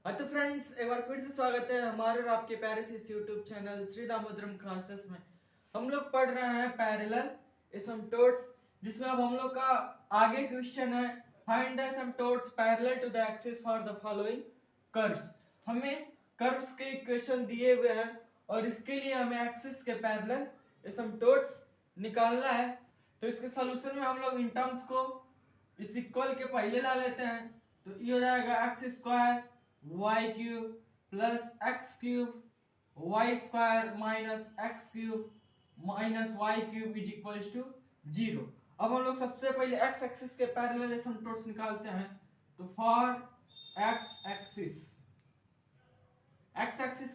हाँ तो फ्रेंड्स, एक बार फिर से स्वागत है हमारे और आपके प्यारे से YouTube channel Shri Damodaram classes में। हम लोग पढ़ रहे हैं पैरेलल एसिम्पटोट्स, जिसमें अब हम लोग का आगे क्वेश्चन है find the asymptotes parallel to the axis for the following curves. हमें कर्व्स के इक्वेशन दिए हुए हैं और इसके लिए हमें एक्सिस के पैरेलल एसिम्पटोट्स निकालना है। तो इसके सॉल्यूशन में हम लोग इन टर्म्स को इस इक्वल के पहले ला लेते हैं। तो ये हो जाएगा x square y cube plus x cube y square minus x cube minus y cube is equal to 0। अब हम लोग सबसे पहले एक्स एक्सिस के पैरेलल एसिम्पटोट्स निकालते हैं। तो फॉर एक्स एक्सिस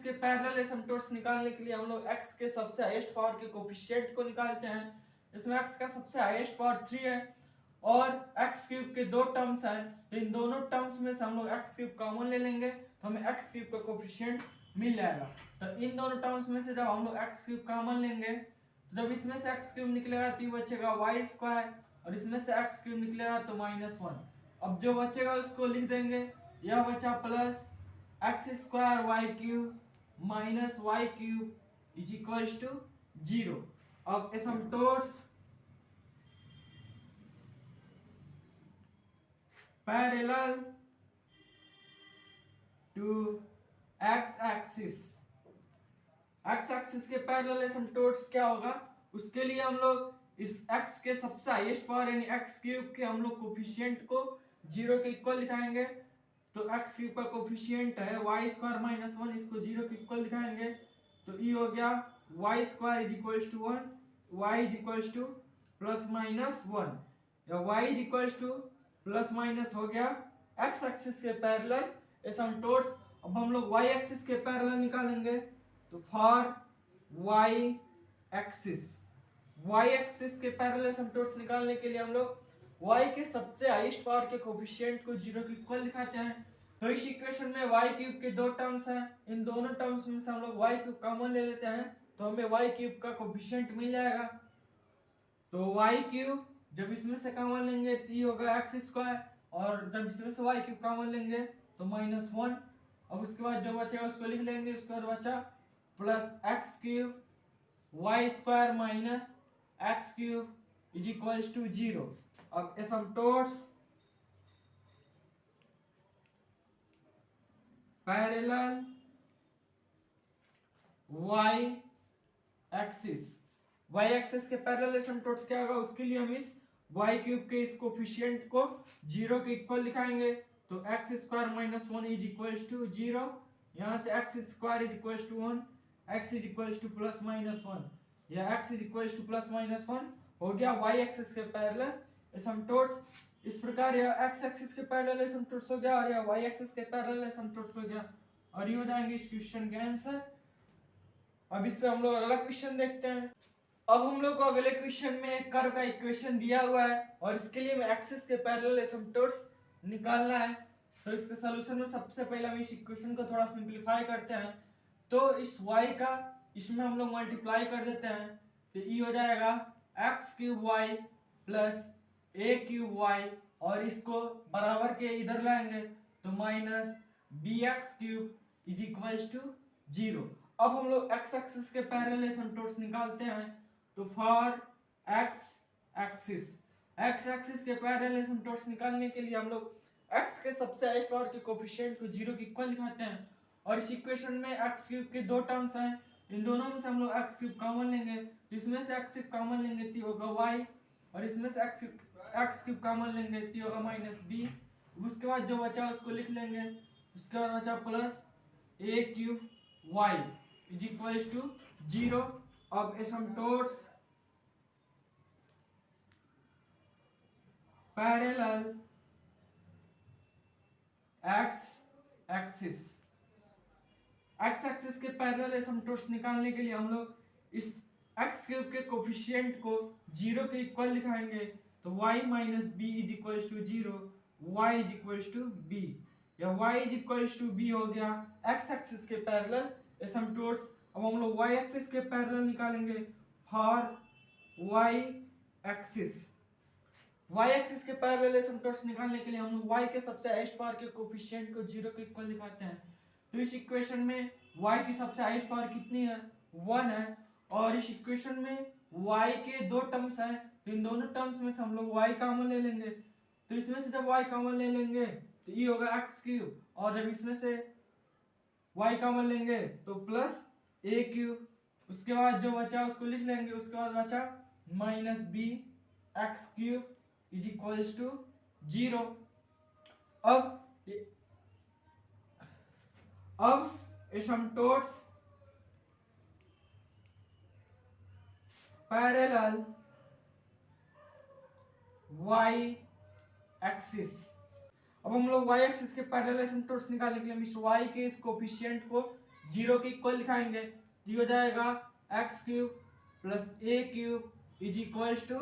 के पैरेलल एसिम्पटोट्स निकालने के लिए हम लोग एक्स के सबसे हाईएस्ट पावर के कोफिशिएंट को निकालते हैं। इसमें एक्स का सबसे हाईएस्ट पावर 3 है और एक्स क्यूब के दो टर्म्स हैं। तो इन दोनों टर्म्स में से हम लोग एक्स क्यूब कॉमन ले लेंगे तो हमें एक्स क्यूब का कोफिशिएंट मिल जाएगा। तो इन दोनों टर्म्स में से जब हम लोग एक्स क्यूब कॉमन लेंगे तो जब इसमें से एक्स क्यूब निकलेगा तो ये बचेगा वाई स्क्वायर और इसमें से एक्स क्यूब निकलेगा तो -1। अब जो बचेगा उसको लिख देंगे, यह बचा plus x square y cube minus y cube is equal to 0। अब asymptotes parallel to x axis के पैरेलल एसिम्पटोट्स क्या होगा, उसके लिए हम लोग इस x के सबसे हाईएस्ट पावर यानी x क्यूब के हम लोग कोफिशिएंट को 0 के इक्वल दिखाएंगे। तो x क्यूब का कोफिशिएंट है y स्क्वायर माइनस 1, इसको 0 के इक्वल दिखाएंगे। तो ये हो गया y square is equal to 1, y is equal to plus minus 1 या y is equal to plus minus हो गया x एक्सिस के पैरेलल एसिम्पटोट्स। अब हम लोग y एक्सिस के पैरेलल निकालेंगे। तो फॉर y एक्सिस के पैरेलल एसिम्पटोट्स निकालने के लिए हम लोग y के सबसे हाईएस्ट पावर के कोफिशिएंट को 0 के इक्वल दिखाते हैं। तो इस इक्वेशन में y क्यूब के दो टर्म्स हैं, इन दोनों टर्म्स में से हम लोग y क्यूब कॉमन ले लेते हैं तो हमें y क्यूब का कोफिशिएंट मिल जाएगा। तो y क्यूब जब इसमें से कॉमन लेंगे तो ये होगा एक्स स्क्वायर और जब इसमें से y क्यूब कॉमन लेंगे तो -1। अब उसके बाद जो बचेगा उसको लिख लेंगे। उसके बाद बचा plus x cube y square minus x cube is equal to 0। अब एसिम्पटोट्स पैरेलल y एक्सिस के पैरेलल एसिम्पटोट्स क्या होगा, उसके लिए हम इस y क्यूब के इस कोफिशिएंट को 0 के इक्वल दिखाएंगे। तो x square minus 1 is equal to 0, यहाँ से x square is equal to 1, x is equal to plus minus 1 या x is equal to plus minus 1 हो गया y एक्सिस के पैरेलल एसिम्पटोट्स। इस प्रकार यह x एक्सिस के पैरेलल एसिम्पटोट्स हो गया और यह y एक्सिस के पैरेलल एसिम्पटोट्स हो गया और ये हो जाएंगे इस क्वेश्चन के आंसर। अब इस पे हम लोग अगला क्वेश्चन देखते हैं। अब हम लोग को अगले क्वेश्चन में कर्व का इक्वेशन दिया हुआ है और इसके लिए हमें एक्सिस के पैरेलल एसिम्पटोट्स निकालना है। तो इसके सॉल्यूशन में सबसे पहले हम इस इक्वेशन को थोड़ा सिंपलीफाई करते हैं। तो इस y का इसमें हम लोग मल्टीप्लाई कर देते हैं। तो ये हो जाएगा x cube y plus a cube y और इसको बराबर के इधर लाएंगे तो minus b x cube is equal to 0। अब हम लोग एक्स एक्सिस के पैरेलल एसिम्पटोट्स निकालते हैं। तो फॉर एक्स एक्सिस के पैरेलल एसिम्पटोट्स निकालने के लिए हम लोग x के सबसे हाईएस्ट पावर के कोफिशिएंट को 0 के इक्वल दिखाते हैं और इस इक्वेशन में x क्यूब के दो टर्म्स हैं, इन दोनों में से हम लोग x क्यूब कॉमन लेंगे। इसमें से x क्यूब कॉमन लेंगे तो होगा y और इसमें से x क्यूब कॉमन लेंगे तो होगा माइनस b। उसके बाद जो बचा उसको लिख लेंगे। उसके बाद बचा plus a cube y is equal to 0। अब एसिम्पटोट्स पैरेलल एक्स एक्सिस के पैरेलल एसिम्पटोट्स निकालने के लिए हम लोग इस x क्यूब के कोफिशिएंट को 0 के इक्वल दिखाएंगे। तो y minus b is equal to 0, y is equal to b या y is equal to b हो गया x एक्सिस के पैरेलल एसिम्पटोट्स। अब हम लोग y एक्सिस के पैरेलल निकालेंगे for y axis y axis के पैरेलल एसिम्पटोट्स निकालने के लिए हम लोग y के सबसे हाईएस्ट पावर के कोफिशिएंट को 0 के इक्वल दिखाते हैं। तो इस इक्वेशन में y की सबसे हाईएस्ट पावर कितनी है, 1 है। और इस इक्वेशन में y के दो टर्म्स हैं, तो इन दोनों टर्म्स में से हम लोग y कॉमन ले लेंगे। तो इसमें से जब y कॉमन ले लेंगे तो ये होगा एक्स क्यूब, और जब इसमें से y कॉमन लेंगे तो प्लस ए क्यूब। उसके बाद जो बचा उसको लिख लेंगे, उसके बाद बचा minus b x cube is equals to 0। अब एसिम्पटोट्स पैरेलल y एक्सिस। अब हम लोग y एक्सिस के पैरेलल एसिम्पटोट्स निकालने के लिए इस y के इस कोफिशिएंट को 0 के इक्वल दिखाएंगे। तो ये हो जाएगा x cube plus a cube is equals to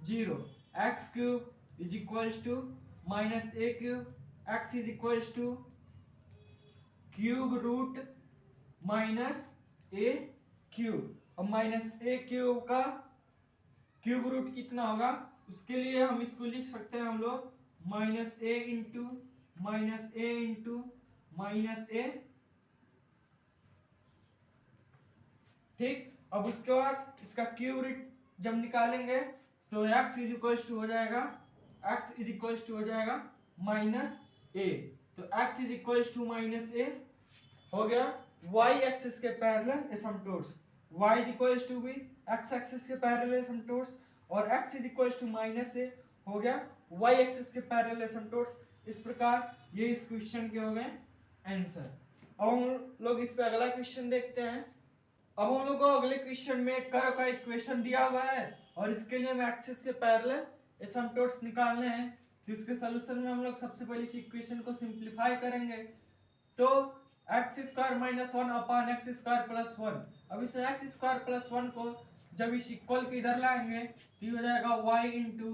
0। X cube is equals to minus a cube, x is equals to cube root minus a cube. अब माइनस ए क्यूब का क्यूब रूट कितना होगा, उसके लिए हम इसको लिख सकते हैं हम लोग माइनस ए इंटू माइनस ए इंटू माइनस ए। ठीक, अब उसके बाद इसका क्यूब रूट जब निकालेंगे तो x इज इक्वल्स टू हो जाएगा, x इज इक्वल्स टू हो जाएगा माइनस ए। तो x is equals to minus a हो गया y एक्सिस के parallel asymptotes. y is equals to भी x एक्सिस के पैरेलल एसिम्पटोट्स, और x is equals to minus a हो गया y एक्सिस के पैरेलल एसिम्पटोट्स। इस प्रकार ये इस क्वेश्चन के हो गए आंसर। अब हम लोग इस पे अगला क्वेश्चन देखते हैं। अब हम लोग को अगले क्वेश्चन में कर्व का इक्वेशन दिया हुआ है और इसके लिए हमें एक्सिस के पैरेलल एसिम्पटोट्स निकालने हैं। तो इसके सॉल्यूशन में हम लोग सबसे पहले इस इक्वेशन को सिंपलीफाई करेंगे। तो x square minus 1 upon x square plus 1। अब इस एक्स स्क्वायर प्लस 1 को जब इस इक्वल के इधर लाएंगे तो ये हो जाएगा y into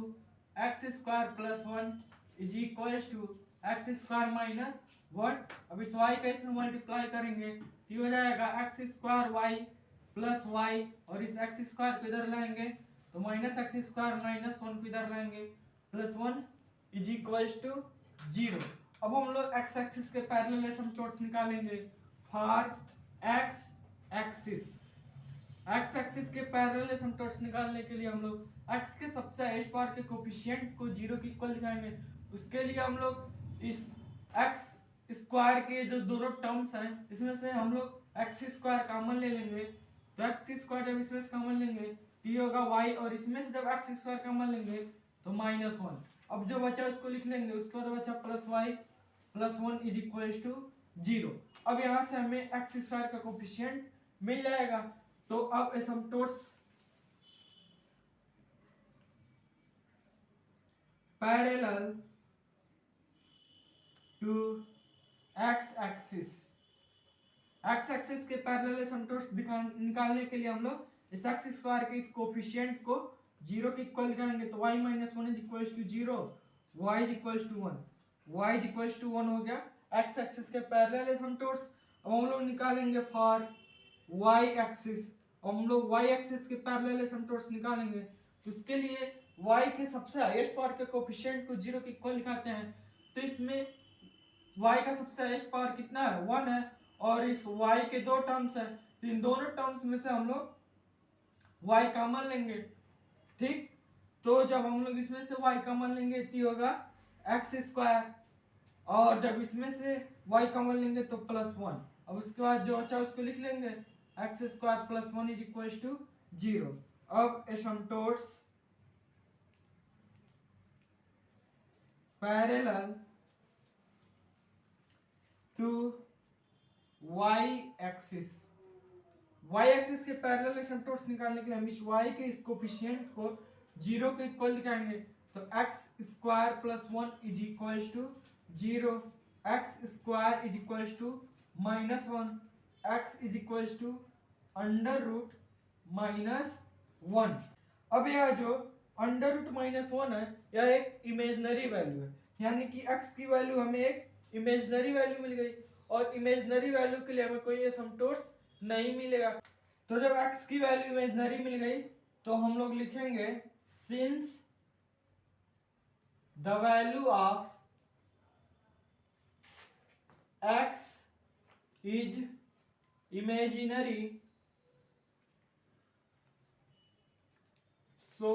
x square plus 1 is equals to x square minus 1। अब इस y का इसमें मल्टीप्लाई करेंगे तो ये हो जाएगा x square y plus y, और इस एक्स स्क्वायर को इधर लाएंगे तो माइनस एक्स स्क्वायर माइनस 1 को इधर लाएंगे प्लस 1 इज इक्वल्स टू 0। अब हम लोग x एक्सिस के पैरेलल एसिम्पटोट्स निकालेंगे for x axis. x axis के पैरेलल एसिम्पटोट्स निकालने के लिए हम लोग x के सबसे हाईएस्ट पावर के कोफिशिएंट को 0 के इक्वल दिखाएंगे। उसके लिए हम लोग इस x स्क्वायर के जो दोनों टर्म्स हैं इसमें से हम लोग x स्क्वायर कॉमन ले लेंगे। तो x स्क्वायर जब इसमें से कॉमन लेंगे तो ये होगा y, और इसमें से जब x स्क्वायर कॉमन लेंगे तो माइनस 1। अब जो बचा उसको लिख लेंगे, उसके बाद बचा plus y plus 1 is equals to 0। अब यहाँ से हमें एक्स स्क्वायर का कोफिशिएंट मिल जाएगा। तो अब asymptotes parallel to x axis. X axis के पैरेलल एसिम्पटोट्स निकालने के लिए हम लोग इस एक्स स्क्वायर के इस कोफिशिएंट को 0 के इक्वल दिखाएंगे। तो y minus 1 is equals to 0, y is equals to 1, y is equals to 1 हो गया x एक्सिस के पैरेलल एसिम्पटोट्स। अब हम लोग निकालेंगे फॉर y एक्सिस। हम लोग y एक्सिस के पैरेलल एसिम्पटोट्स निकालेंगे तो इसके लिए y के सबसे हाईएस्ट पावर के कोफिशिएंट को 0 के इक्वल दिखाते हैं। तो इसमें y का सबसे हाईएस्ट पावर कितना है, 1 है, और इस y के दो टर्म्स है, तो इन दोनों टर्म्स में से हम लोग y कॉमन लेंगे। ठीक, तो जब हम लोग इसमें से y कॉमन लेंगे तो होगा एक्स स्क्वायर, और जब इसमें से y कॉमन लेंगे तो प्लस 1। अब उसके बाद जो बचा उसको लिख लेंगे x square plus 1 is equals to 0। अब asymptotes parallel to y axis. y axis के पैरेलल एसिम्पटोट्स निकालने के लिए हम इस y के इस कोफिशिएंट को 0 के इक्वल दिखाएंगे। तो x square plus 1 is equals to 0, x square is equals to minus 1, x is equals to under root minus 1। अब यह जो अंडर रूट माइनस 1 है यह एक इमेजनरी वैल्यू है, यानी कि x की वैल्यू हमें एक इमेजनरी वैल्यू मिल गई, और इमेजनरी वैल्यू के लिए हमें कोई एसिम्पटोट्स नहीं मिलेगा। तो जब x की वैल्यू इमेजनरी मिल गई तो हम लोग लिखेंगे since the value of x is imaginary, so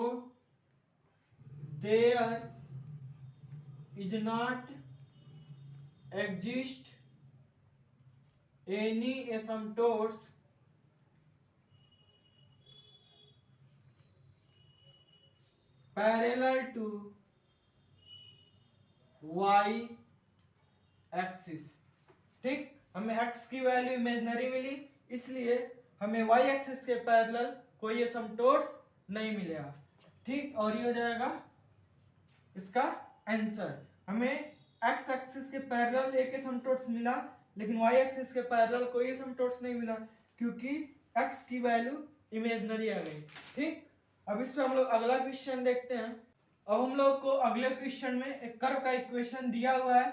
there is not exist any asymptotes parallel to y axis. ठीक, हमें x की वैल्यू इमेजिनरी मिली, इसलिए हमें y एक्सिस के पैरेलल कोई एसिम्पटोट्स नहीं मिलेगा। ठीक, और ये हो जाएगा इसका आंसर। हमें x एक्सिस के पैरेलल एक एसिम्पटोट्स मिला, लेकिन y एक्सिस के पैरेलल कोई एसिम्पटोट्स नहीं मिला, क्योंकि x की वैल्यू इमेजिनरी आ गई। ठीक, अब इस पर हम लोग अगला क्वेश्चन देखते हैं। अब हम लोग को अगले क्वेश्चन में एक कर्व का इक्वेशन दिया हुआ है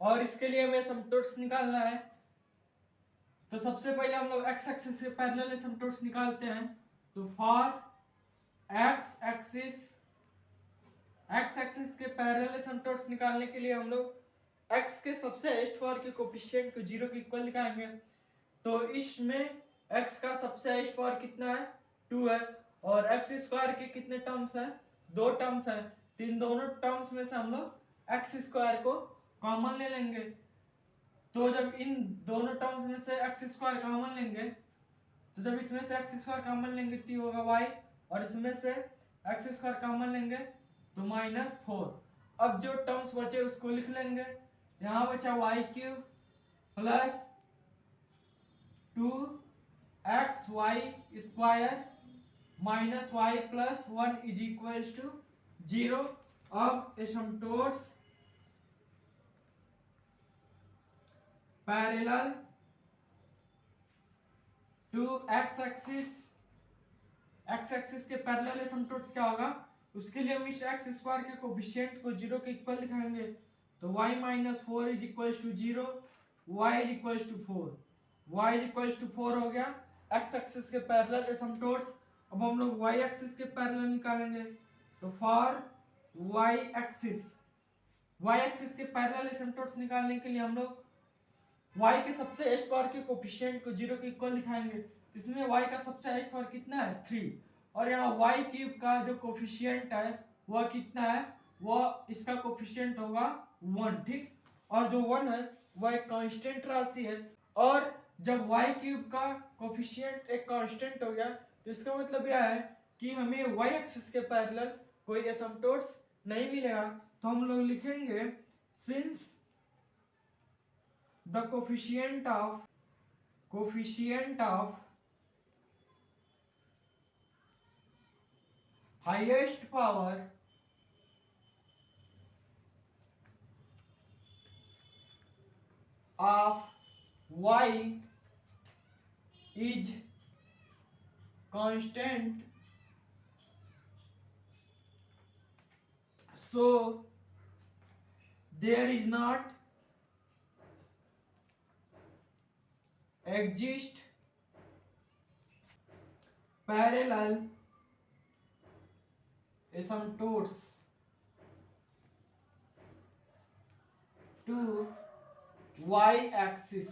और इसके लिए हमें एसिम्पटोट्स निकालना है। तो सबसे पहले हम लोग x एक्सिस के पैरेलल एसिम्पटोट्स निकालते हैं। तो फॉर x एक्सिस के पैरेलल एसिम्पटोट्स निकालने के लिए हम लोग x के सबसे हाईएस्ट पावर के कोएफिशिएंट को 0 के इक्वल दिखाएंगे। तो इसमें x का सबसे हाईएस्ट पावर कितना है, 2 है, और x स्क्वायर के कितने टर्म्स है, 2 टर्म्स है। तो इन दोनों टर्म्स में से हम लोग x स्क्वायर को कॉमन ले लेंगे। तो जब इन दोनों टर्म्स में से x स्क्वायर कॉमन लेंगे, तो जब इसमें से x स्क्वायर कॉमन लेंगे तो होगा y, और इसमें से x स्क्वायर कॉमन लेंगे तो -4। अब जो टर्म्स बचे उसको लिख लेंगे। यहाँ बचा y cube plus 2xy square minus y plus 1 is equals to 0। अब asymptotes parallel to x axis के पैरेलल एसिम्पटोट्स क्या होगा, उसके लिए हम इस x स्क्वायर के कोएफिशिएंट को 0 के इक्वल दिखाएंगे। तो y minus 4 is equals to 0, y is equals to 4, y is equals to 4 हो गया x एक्सिस के पैरेलल एसिम्पटोट्स। अब हम लोग y एक्सिस के पैरेलल निकालेंगे। तो फॉर y एक्सिस के पैरेलल एसिम्पटोट्स निकालने के लिए हम लोग y के सबसे हाईएस्ट पावर के कोएफिशिएंट को 0 के इक्वल दिखाएंगे। इसमें y का सबसे हाईएस्ट पावर कितना है, 3, और यहाँ y क्यूब का जो कोएफिशिएंट है वह कितना है, वह इसका कोएफिशिएंट होगा 1। ठीक, और जो 1 है वह एक कांस्टेंट राशि है, और जब y क्यूब का कोएफिशिएंट एक कांस्टेंट हो गया तो इसका मतलब यह है कि हमें y एक्सिस के पैरेलल कोई एसिम्पटोट्स नहीं मिलेगा। तो हम लोग लिखेंगे since the coefficient of highest power of y is constant, so there is not exist parallel asymptotes to y axis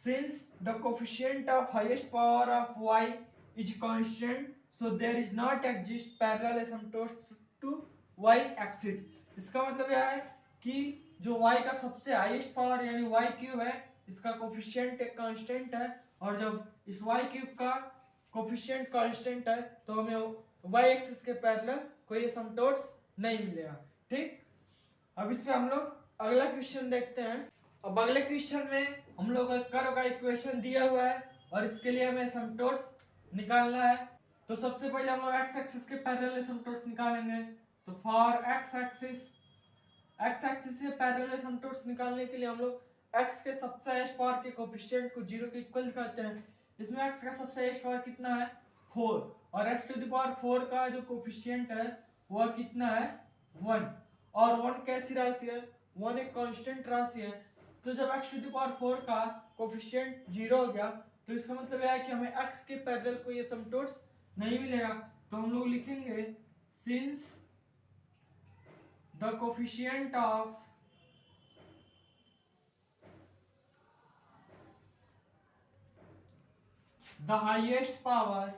since the coefficient of highest power of y is constant, so there is not exist parallel asymptotes to y axis। इसका मतलब यह है कि जो y का सबसे highest power यानी y cube है, इसका कोएफिशिएंट एक कांस्टेंट है, और जब इस y क्यूब का कोएफिशिएंट कांस्टेंट है तो हमें y एक्सिस के पैरेलल कोई एसिम्पटोट्स नहीं मिलेगा। ठीक, अब इस पे हम लोग अगला क्वेश्चन देखते हैं। अब अगले क्वेश्चन में हम लोग कर्व का इक्वेशन दिया हुआ है और इसके लिए हमें एसिम्पटोट्स निकालना है। तो सबसे पहले हम लोग x एक्सिस के पैरेलल एसिम्पटोट्स निकालेंगे। तो फॉर x एक्सिस से पैरेलल एसिम्पटोट्स निकालने के लिए हम लोग x के सबसे हाईएस्ट पावर के कोएफिशिएंट को 0 के इक्वल दिखाते हैं। इसमें x का सबसे हाईएस्ट पावर कितना है, 4, और x टू द पावर 4 का जो कोएफिशिएंट है वह कितना है, 1, और 1 कैसी राशि है, 1 एक कांस्टेंट राशि है। तो जब x टू द पावर 4 का कोएफिशिएंट 0 हो गया तो इसका मतलब यह है कि हमें x के पैरेलल कोई एसिम्पटोट्स नहीं मिलेगा। तो हम लोग लिखेंगे since the coefficient of the highest power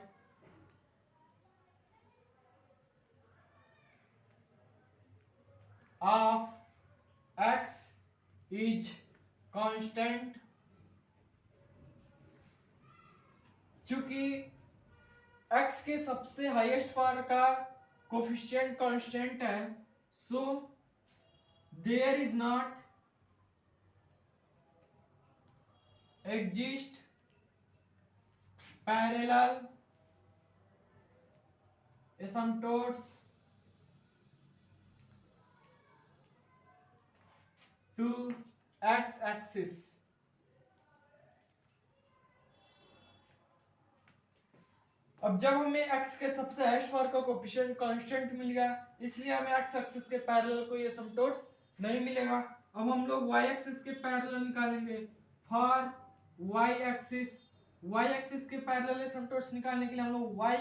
of x is constant। चूंकि x के सबसे हाईएस्ट पावर का कोफिशिएंट कांस्टेंट है, so there is not exist parallel asymptotes to x axis। अब जब हमें x के सबसे हाईएस्ट पावर का कोफिशिएंट कांस्टेंट मिल गया, इसलिए हमें x एक्सिस के पैरेलल कोई एसिम्पटोट्स नहीं मिलेगा। अब हम लोग y एक्सिस के पैरेलल निकालेंगे। फॉर y एक्सिस के पैरेलल एसिम्पटोट्स निकालने के लिए हम लोग y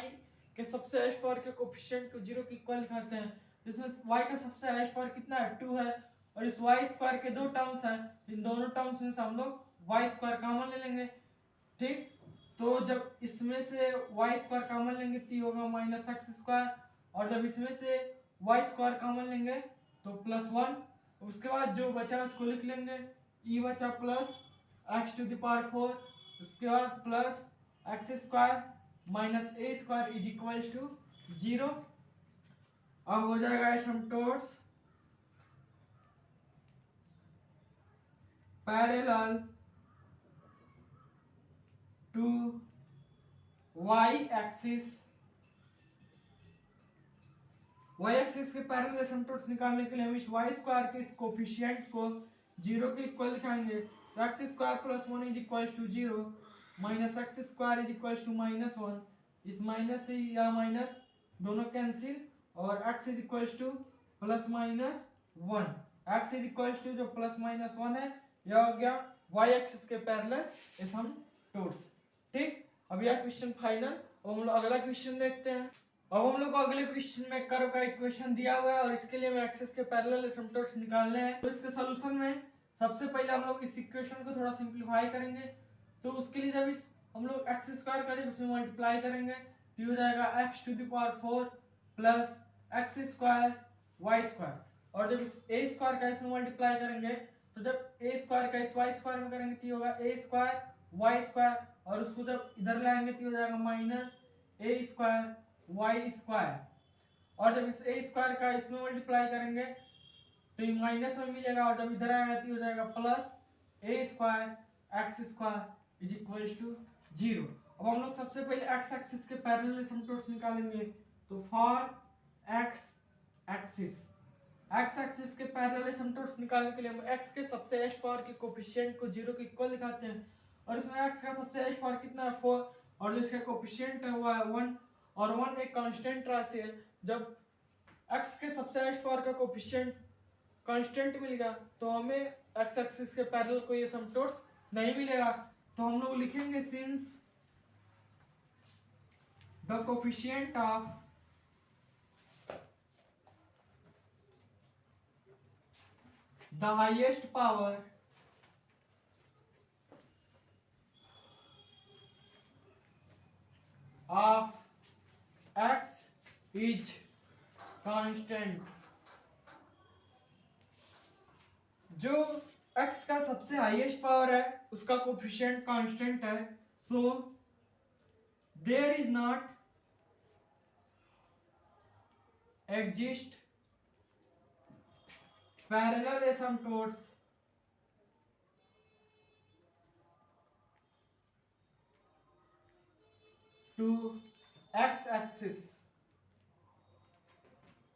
के सबसे हाईएस्ट पावर के कोफिशिएंट को 0 के इक्वल दिखाते हैं। इसमें y का सबसे हाईएस्ट पावर कितना है, 2 है, और इस y स्क्वायर के दो टर्म्स हैं, इन दोनों टर्म्स में से हम लोग y स्क्वायर कॉमन ले लेंगे। ठीक, तो जब इसमें से y स्क्वायर कॉमन लेंगे तो होगा माइनस एक्स स्क्वायर, और जब इसमें से y स्क्वायर कॉमन लेंगे तो प्लस 1। उसके बाद जो बचा उसको लिख लेंगे, e बचा plus x to the power 4, उसके बाद plus x square minus a square is equals to 0। अब हो जाएगा asymptotes parallel to y axis. y axis के पैरेलल एसिम्पटोट्स निकालने के लिए हम इस y स्क्वायर के इस कोफिशिएंट को 0 के इक्वल लिखाएंगे। तो x square plus 1 is equals to 0, minus x square is equals to minus 1, इस माइनस से या माइनस दोनों कैंसिल, और x is equals to plus minus 1। x is equals to जो प्लस माइनस 1 है, यह हो गया y एक्सिस के पैरेलल एसिम्पटोट्स। ठीक, अब यह क्वेश्चन फाइनल। अब हम लोग अगला क्वेश्चन देखते हैं। अब हम लोग को अगले क्वेश्चन में कर्व का इक्वेशन दिया हुआ है और इसके लिए हमें एक्सिस के पैरेलल एसिम्पटोट्स निकालने हैं। तो इसके सॉल्यूशन में सबसे पहले हम लोग इस इक्वेशन को थोड़ा सिंपलीफाई करेंगे। तो उसके लिए जब इस हम लोग एक्स स्क्वायर का जब इसमें मल्टीप्लाई करेंगे तो हो जाएगा x to the power 4 plus x square y square, और जब इस ए स्क्वायर का इसमें मल्टीप्लाई करेंगे तो जब ए स्क्वायर का इस वाई स्क्वायर में करेंगे तो होगा ए स्क्वायर वाई स्क्वायर, और उसको जब इधर लाएंगे तो हो जाएगा minus a square y square, और जब इस ए स्क्वायर का इसमें मल्टीप्लाई करेंगे तो ये माइनस में मिलेगा, और जब इधर आएगा तो हो जाएगा plus a square x square is equals to 0। अब हम लोग सबसे पहले एक्स एक्सिस के पैरेलल एसिम्पटोट्स निकालेंगे। तो फॉर एक्स एक्सिस के पैरेलल एसिम्पटोट्स निकालने के लिए हम एक्स के सबसे हाईएस्ट पावर के कोफिशिएंट को 0 के इक्वल दिखाते हैं, और इसमें एक्स का सबसे हाईएस्ट पावर कितना है 4, और इसका कोफिशिएंट है वो है 1, और 1 एक कांस्टेंट राशि है। जब x के सबसे हाईएस्ट पावर का कोफिशिएंट कांस्टेंट मिल गया तो हमें x एक्सिस के पैरेलल कोई एसिम्पटोट्स नहीं मिलेगा। तो हम लोग लिखेंगे since the coefficient of the highest power of x is constant। जो x का सबसे हाईएस्ट पावर है उसका कोफिशिएंट कांस्टेंट है, so there is not exist parallel asymptotes to x axis.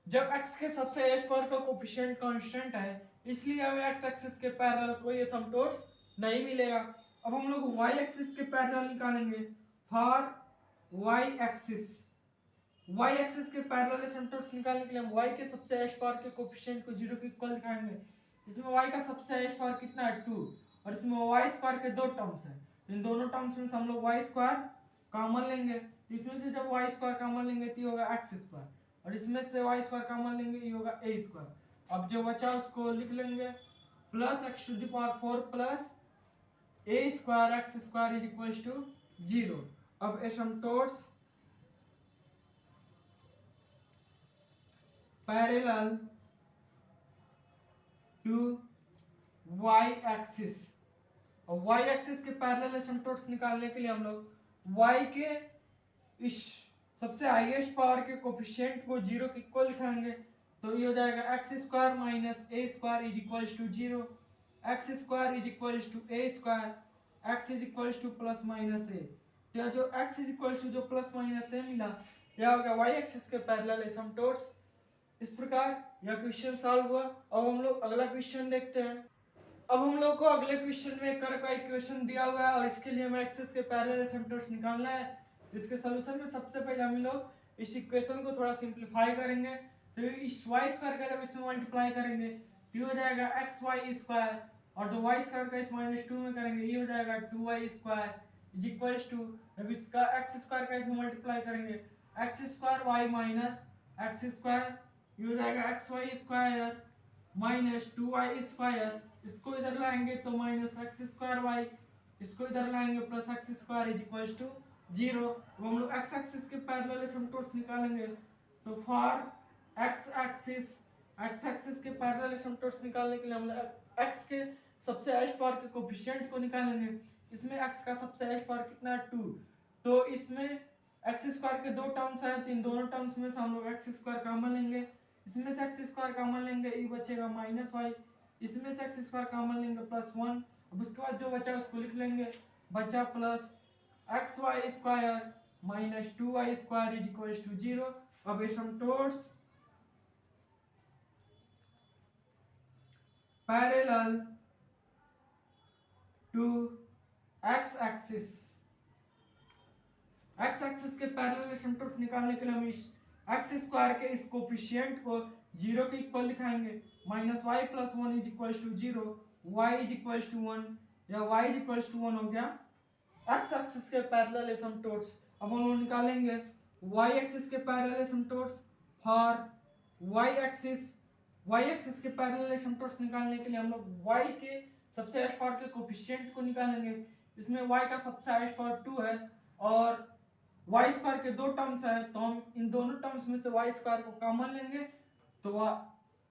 जब x के सबसे हाईएस्ट पावर का कोफिशिएंट कांस्टेंट है इसलिए हमें x एक्सिस के पैरेलल कोई एसिम्पटोट्स नहीं मिलेगा। अब हम लोग y एक्सिस के पैरेलल निकालेंगे। फॉर y एक्सिस के पैरेलल एसिम्पटोट्स निकालने के लिए हम y के सबसे हाईएस्ट पावर के कोफिशिएंट को 0 के इक्वल दिखाएंगे। इसमें y का सबसे हाईएस्ट पावर कितना है 2, और इसमें y स्क्वायर के दो टर्म्स हैं, इन दोनों टर्म्स में से हम लोग y स्क्वायर कॉमन लेंगे। तो इसमें से जब y स्क्वायर कॉमन लेंगे तो होगा x स्क्वायर, और इसमें से y स्क्वायर कॉमन लेंगे ये होगा a स्क्वायर। अब जो बचा उसको लिख लेंगे plus x to the power 4 plus a square x square is equal to 0। अब asymptotes parallel to y axis, और y एक्सिस के पैरेलल एसिम्पटोट्स निकालने के लिए हम लोग y के इस सबसे हाईएस्ट पावर के कोफिशिएंट को 0 के इक्वल लिखाएंगे। तो ये हो जाएगा x square minus a square is equal to 0, x square is equal to a square, x is equal to plus minus a. तो जो एक्स इज इक्वल टू जो प्लस माइनस ए मिला यह हो गया वाई एक्सिस के parallel asymptotes. इस प्रकार यह क्वेश्चन सॉल्व हुआ। अब हम लोग अगला क्वेश्चन देखते हैं। अब हम लोग को अगले क्वेश्चन में कर्व का इक्वेशन दिया हुआ है और इसके लिए हमें एक्सिस के पैरेलल एसिम्पटोट्स निकालना है। तो इसके सॉल्यूशन में सबसे पहले हम लोग इस इक्वेशन को थोड़ा सिंपलीफाई करेंगे। तो इस y स्क्वायर का जब इसमें मल्टीप्लाई करेंगे तो हो जाएगा एक्स वाई स्क्वायर, और जो y स्क्वायर का इस -2 में करेंगे ये हो जाएगा 2y square is equal to, जब इसका एक्स स्क्वायर का इसमें मल्टीप्लाई करेंगे x square y minus x square, ये हो जाएगा x y square minus 2y square, इसको इधर लाएंगे तो माइनस एक्स स्क्वायर वाई, इसको इधर लाएंगे plus x square is equal to 0। अब हम लोग एक्स एक्सिस के पैरेलल एसिम्पटोट्स निकालेंगे। तो फॉर एक्स एक्सिस के पैरेलल एसिम्पटोट्स निकालने के लिए हम लोग एक्स के सबसे हाईएस्ट पावर के कोफिशिएंट को निकालेंगे। इसमें एक्स का सबसे हाईएस्ट पावर कितना है 2, तो इसमें एक्स स्क्वायर के दो टर्म्स हैं, तो इन दोनों टर्म्स में से हम लोग एक्स स्क्वायर कॉमन लेंगे। इसमें से एक्स स्क्वायर कॉमन लेंगे ये बचेगा माइनस वाई, इसमें से एक्स स्क्वायर कॉमन लेंगे प्लस 1। अब उसके बाद जो बचा उसको लिख लेंगे, बचा plus x y square minus 2y square is equal to 0। अब asymptotes parallel to x axis, x axis के पैरेलल एसिम्पटोट्स निकालने के लिए हम इस एक्स स्क्वायर के इस कोफिशिएंट को 0 के इक्वल दिखाएंगे। Minus y plus 1 is equal to 0, y is equal to 1, या वाई इज इक्वल टू 1 हो गया एक्स एक्सिस के पैरेलल एसिम्पटोट्स। अब हम लोग निकालेंगे वाई एक्सिस के parallel asymptotes for y axis के पैरेलल एसिम्पटोट्स निकालने के लिए हम लोग y के सबसे हाईएस्ट पावर के कोफिशिएंट को निकालेंगे। इसमें y का सबसे हाईएस्ट पावर 2 है और y स्क्वायर के दो टर्म्स हैं, तो हम इन दोनों टर्म्स में से y स्क्वायर को कॉमन लेंगे। तो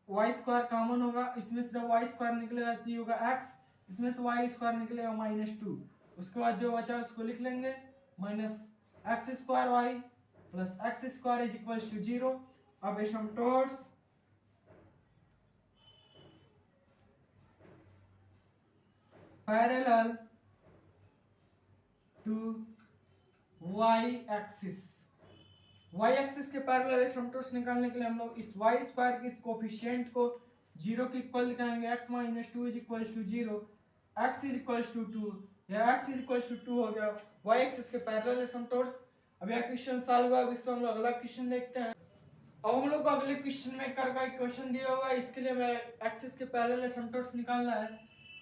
y स्क्वायर कॉमन होगा, इसमें से जब y स्क्वायर निकलेगा तो ये होगा x, इसमें से y स्क्वायर निकलेगा -2। उसके बाद जो बचा उसको लिख लेंगे minus x square y plus x square is equal to 0। अब asymptotes parallel to y axis के पैरेलल एसिम्पटोट्स निकालने के लिए हम लोग इस y स्क्वायर के इस कोफिशिएंट को 0 के इक्वल लिखाएंगे। x minus 2 is equal to 0, x is equal to 2, या x इज इक्वल टू 2 हो गया y एक्सिस के पैरेलल एसिम्पटोट्स। अब यह क्वेश्चन सॉल्व हुआ। अब इसको हम लोग अगला क्वेश्चन देखते हैं। अब हम लोग को अगले क्वेश्चन में कर्व का इक्वेशन दिया हुआ है, इसके लिए हमें एक्सिस के पैरेलल एसिम्पटोट्स निकालना है।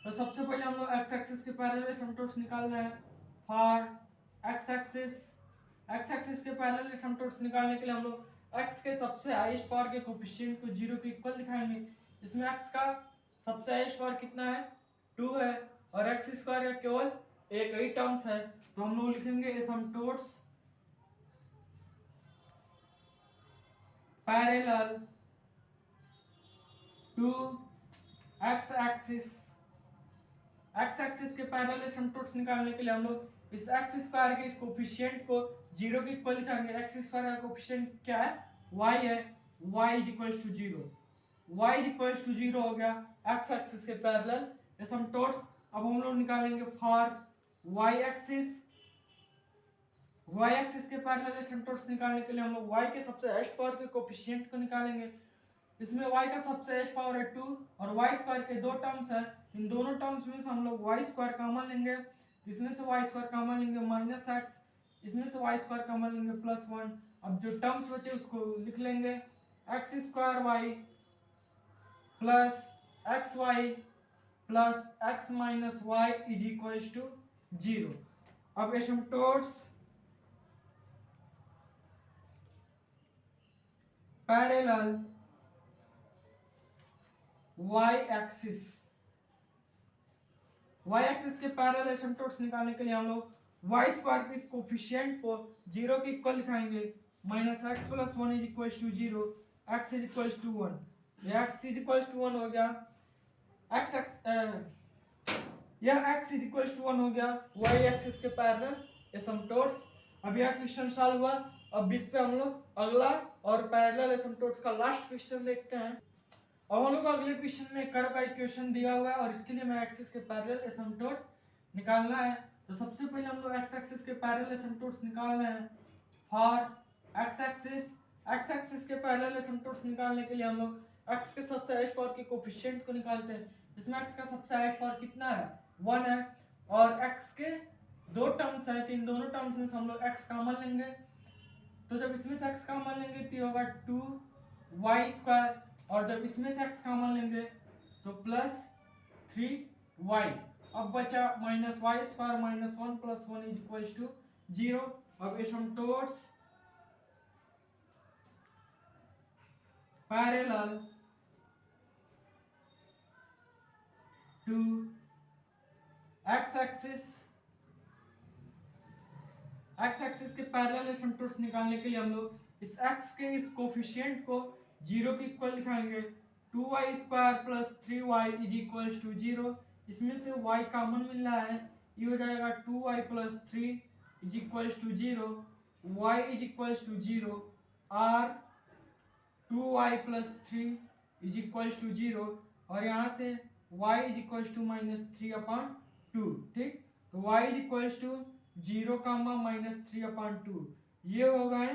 तो सबसे पहले हम लोग एक्स एक्सिस के पैरेलल एसिम्पटोट्स निकालना है फॉर एक्स एक्सिस के पैरेलल एसिम्पटोट्स निकालने के लिए हम लोग x के सबसे हाईएस्ट पावर के कोफिशिएंट को 0 के इक्वल दिखाएंगे। इसमें x का सबसे हाईएस्ट पावर कितना है 2 है और एक्स स्क्वायर का केवल एक ही टर्म्स है, तो हम लोग लिखेंगे एसिम्पटोट्स पैरेलल टू एक्स एक्सिस के पैरेलल एसिम्पटोट्स निकालने के लिए हम लोग इस एक्स स्क्वायर के इस कोफिशिएंट को 0 के इक्वल लिखेंगे। एक्स स्क्वायर का कोफिशिएंट क्या है y है, y is equal to 0, y is equal to 0 हो गया एक्स एक्सिस के पैरेलल एसिम्पटोट्स। अब हम लोग निकालेंगे फॉर y एक्सिस के पैरेलल एसिम्पटोट्स निकालने के लिए हम लोग y के सबसे हाईएस्ट पावर के कोफिशिएंट को निकालेंगे। इसमें y का सबसे हाईएस्ट पावर है 2 और y स्क्वायर के दो टर्म्स हैं, इन दोनों टर्म्स में से हम लोग y स्क्वायर कॉमन लेंगे। इसमें से y स्क्वायर कॉमन लेंगे माइनस x, इसमें से y स्क्वायर कॉमन लेंगे प्लस 1। अब जो टर्म्स बचे उसको लिख लेंगे x square y plus x y plus x minus y is equal to 0। अब एसिम्पटोट्स पैरेलल वाई एक्सिस के पैरेलल एसिम्पटोट्स निकालने के लिए हम लोग वाई स्क्वायर के इस कोफिशिएंट को जीरो के इक्वल लिखाएंगे, minus x plus one is equal to zero, x is equal to one. X is equal to one हो गया, यह x is equal to one हो गया वाई एक्सिस के पैरेलल एसिम्पटोट्स। अब यह क्वेश्चन सॉल्व हुआ। अब इस पे हम लोग अगला और पैरेलल एसिम्पटोट्स का लास्ट क्वेश्चन देखते हैं। अब हम लोग को अगले क्वेश्चन में कर्व का इक्वेशन दिया हुआ है और इसके लिए हमें एक्सिस के पैरेलल एसिम्पटोट्स निकालना है। तो सबसे पहले हम लोग एक्स एक्सिस के पैरेलल एसिम्पटोट्स निकालना है। फॉर एक्स एक्सिस के पैरेलल एसिम्पटोट्स निकालने के लिए हम लोग एक्स के सबसे हाईएस्ट पावर के कोफिशिएंट को निकालते हैं। इसमें एक्स का सबसे हाईएस्ट पावर कितना है, 1 है, और एक्स के दो टर्म्स है, तो इन दोनों टर्म्स में से हम लोग एक्स कॉमन लेंगे। तो जब इसमें से एक्स कॉमन लेंगे तो होगा 2y², और जब इसमें से x कॉमन लेंगे तो प्लस 3y। अब बचा minus y square minus 1 plus 1 is equal to 0। अब asymptotes parallel to x axis के पैरेलल एसिम्पटोट्स निकालने के लिए हम लोग इस x के इस कोफिशिएंट को जीरो के इक्वल लिखाएंगे। 2y² plus 3y is equal to 0। इसमें से y कॉमन मिल रहा है, ये हो जाएगा 2y plus 3 is equal to 0, y is equal to 0, r 2y plus 3 is equal to 0, और यहाँ से y इज इक्वल टू -3/2। ठीक, तो y इज इक्वल टू 0, -3/2। ये हो गए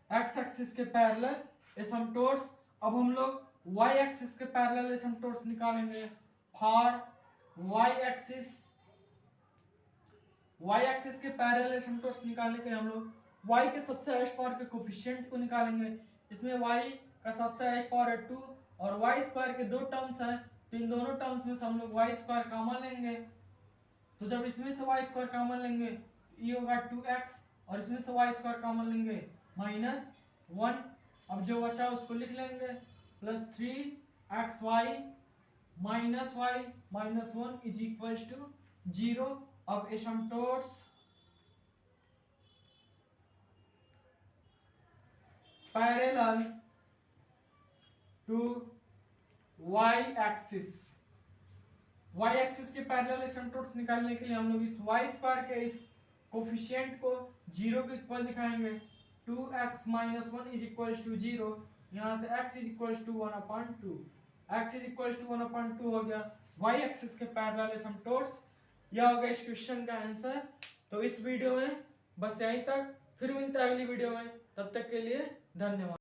x एक्सिस के पैरेलल एसिम्पटोट्स। अब हम लोग y एक्सिस के पैरेलल एसिम्पटोट्स निकालेंगे। फॉर y एक्सिस के पैरेलल एसिम्पटोट्स निकालने के लिए हम लोग y के सबसे हाईएस्ट पावर के कोफिशिएंट को निकालेंगे। इसमें y का सबसे हाईएस्ट पावर है 2 और y² के दो टर्म्स हैं, तो इन दोनों टर्म्स में से हम लोग y² कॉमन लेंगे। तो जब इसमें से y² कॉमन लेंगे ये होगा 2x, और इसमें से y² कॉमन लेंगे -1। अब जो बचा उसको लिख लेंगे, plus 3xy minus y minus 1 is equal to 0। अब asymptotes parallel to y axis के पैरेलल एसिम्पटोट्स निकालने के लिए हम लोग इस y² के इस कोफिशिएंट को 0 के इक्वल दिखाएंगे। 2x minus 1 is equal to 0, यहाँ से x is equal to 1/2, x is equal to 1/2 हो गया y एक्सिस के पैरेलल एसिम्पटोट्स। यह हो गया इस क्वेश्चन का आंसर। तो इस वीडियो में बस यहीं तक, फिर मिलते हैं अगली वीडियो में, तब तक के लिए धन्यवाद।